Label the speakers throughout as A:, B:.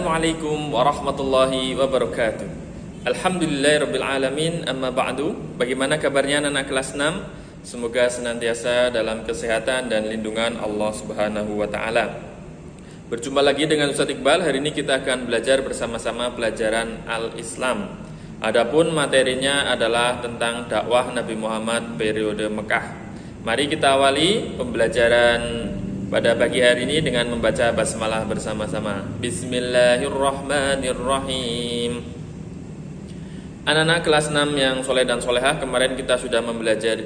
A: Assalamualaikum warahmatullahi wabarakatuh. Alhamdulillahirrabbilalamin. Amma ba'du. Bagaimana kabarnya anak kelas 6? Semoga senantiasa dalam kesehatan dan lindungan Allah subhanahu wa ta'ala. Berjumpa lagi dengan Ustaz Iqbal. Hari ini kita akan belajar bersama-sama pelajaran Al-Islam. Adapun materinya adalah tentang dakwah Nabi Muhammad periode Mekah. Mari kita awali pembelajaran pada pagi hari ini dengan membaca basmalah bersama-sama. Bismillahirrahmanirrahim. Anak-anak kelas 6 yang soleh dan solehah, kemarin kita sudah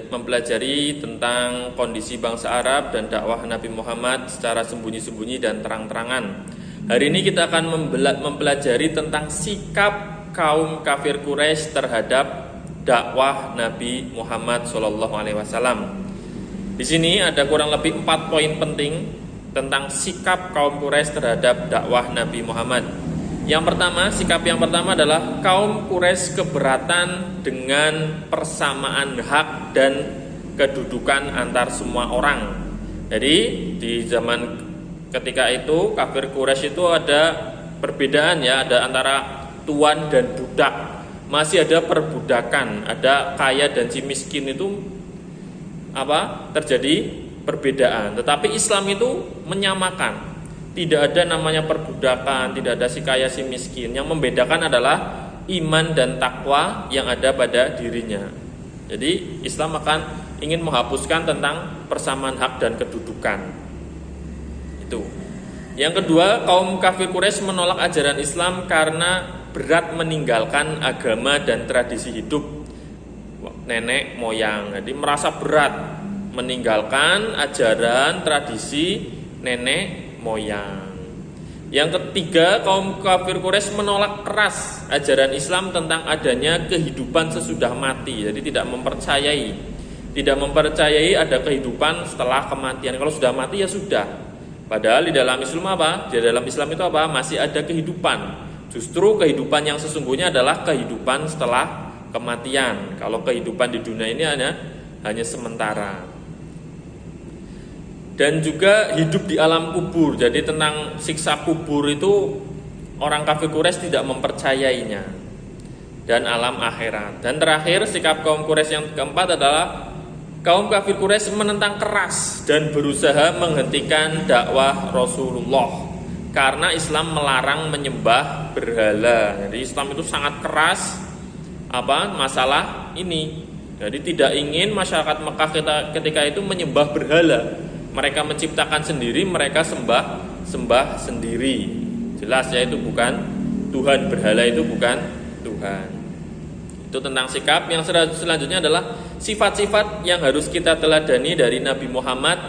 A: mempelajari tentang kondisi bangsa Arab dan dakwah Nabi Muhammad secara sembunyi-sembunyi dan terang-terangan. Hari ini kita akan mempelajari tentang sikap kaum kafir Quraisy terhadap dakwah Nabi Muhammad SAW. Di sini ada kurang lebih 4 poin penting tentang sikap kaum Quraisy terhadap dakwah Nabi Muhammad. Yang pertama, sikap yang pertama adalah kaum Quraisy keberatan dengan persamaan hak dan kedudukan antar semua orang. Jadi di zaman ketika itu kafir Quraisy itu ada perbedaan ya, ada antara tuan dan budak. Masih ada perbudakan, ada kaya dan si miskin itu terjadi perbedaan. Tetapi Islam itu menyamakan. Tidak ada namanya perbudakan, tidak ada si kaya si miskin. Yang membedakan adalah iman dan takwa yang ada pada dirinya. Jadi Islam akan ingin menghapuskan tentang persamaan hak dan kedudukan. Itu. Yang kedua, kaum kafir Quraisy menolak ajaran Islam karena berat meninggalkan agama dan tradisi hidup nenek moyang. Jadi merasa berat meninggalkan ajaran tradisi nenek moyang. Yang ketiga, kaum kafir Quraisy menolak keras ajaran Islam tentang adanya kehidupan sesudah mati. Jadi tidak mempercayai ada kehidupan setelah kematian. Kalau sudah mati ya sudah. Padahal di dalam Islam Di dalam Islam itu masih ada kehidupan. Justru kehidupan yang sesungguhnya adalah kehidupan setelah kematian. Kalau kehidupan di dunia ini hanya sementara. Dan juga hidup di alam kubur. Jadi tentang siksa kubur itu orang kafir Quraisy tidak mempercayainya. Dan alam akhirat. Dan terakhir, sikap kaum Quraisy yang keempat adalah kaum kafir Quraisy menentang keras dan berusaha menghentikan dakwah Rasulullah karena Islam melarang menyembah berhala. Jadi Islam itu sangat keras masalah ini. Jadi tidak ingin masyarakat Mekah ketika itu menyembah berhala. Mereka menciptakan sendiri, mereka sembah sendiri. Jelas ya, itu bukan Tuhan, berhala itu bukan Tuhan. Itu tentang sikap. Yang selanjutnya adalah sifat-sifat yang harus kita teladani dari Nabi Muhammad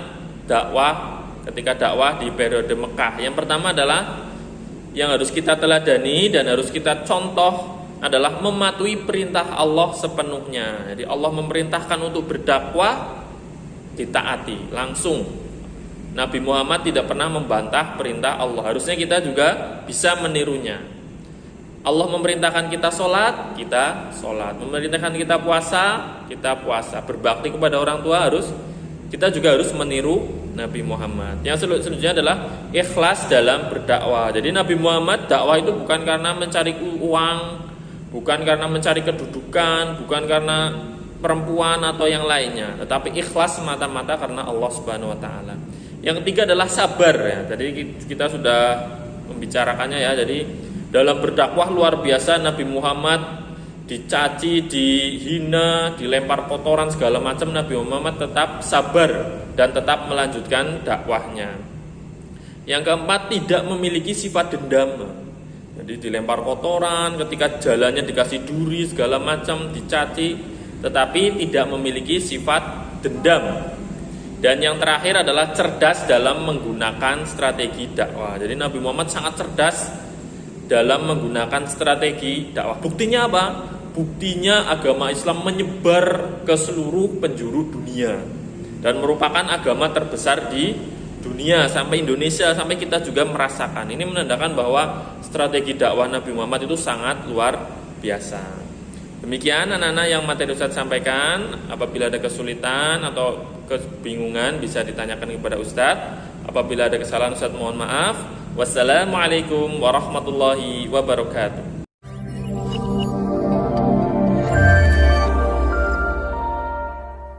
A: ketika dakwah di periode Mekah. Yang pertama adalah yang harus kita teladani dan harus kita contoh adalah mematuhi perintah Allah sepenuhnya. Jadi Allah memerintahkan untuk berdakwah, ditaati langsung. Nabi Muhammad tidak pernah membantah perintah Allah. Harusnya kita juga bisa menirunya. Allah memerintahkan kita sholat, kita sholat. Memerintahkan kita puasa, kita puasa. Berbakti kepada orang tua kita juga harus meniru Nabi Muhammad. Yang selanjutnya adalah ikhlas dalam berdakwah. Jadi Nabi Muhammad dakwah itu bukan karena mencari uang, bukan karena mencari kedudukan, bukan karena perempuan atau yang lainnya, tetapi ikhlas semata-mata karena Allah Subhanahu wa taala. Yang ketiga adalah sabar ya. Jadi kita sudah membicarakannya ya. Jadi dalam berdakwah luar biasa Nabi Muhammad dicaci, dihina, dilempar kotoran segala macam, Nabi Muhammad tetap sabar dan tetap melanjutkan dakwahnya. Yang keempat, tidak memiliki sifat dendam. Jadi dilempar kotoran, ketika jalannya dikasih duri segala macam, dicaci, tetapi tidak memiliki sifat dendam. Dan yang terakhir adalah cerdas dalam menggunakan strategi dakwah. Jadi Nabi Muhammad sangat cerdas dalam menggunakan strategi dakwah. Buktinya apa? Buktinya agama Islam menyebar ke seluruh penjuru dunia dan merupakan agama terbesar di dunia sampai Indonesia, sampai kita juga merasakan. Ini menandakan bahwa strategi dakwah Nabi Muhammad itu sangat luar biasa. Demikian anak-anak yang materi Ustadz sampaikan. Apabila ada kesulitan atau kebingungan bisa ditanyakan kepada Ustadz. Apabila ada kesalahan Ustadz mohon maaf. Wassalamualaikum warahmatullahi wabarakatuh.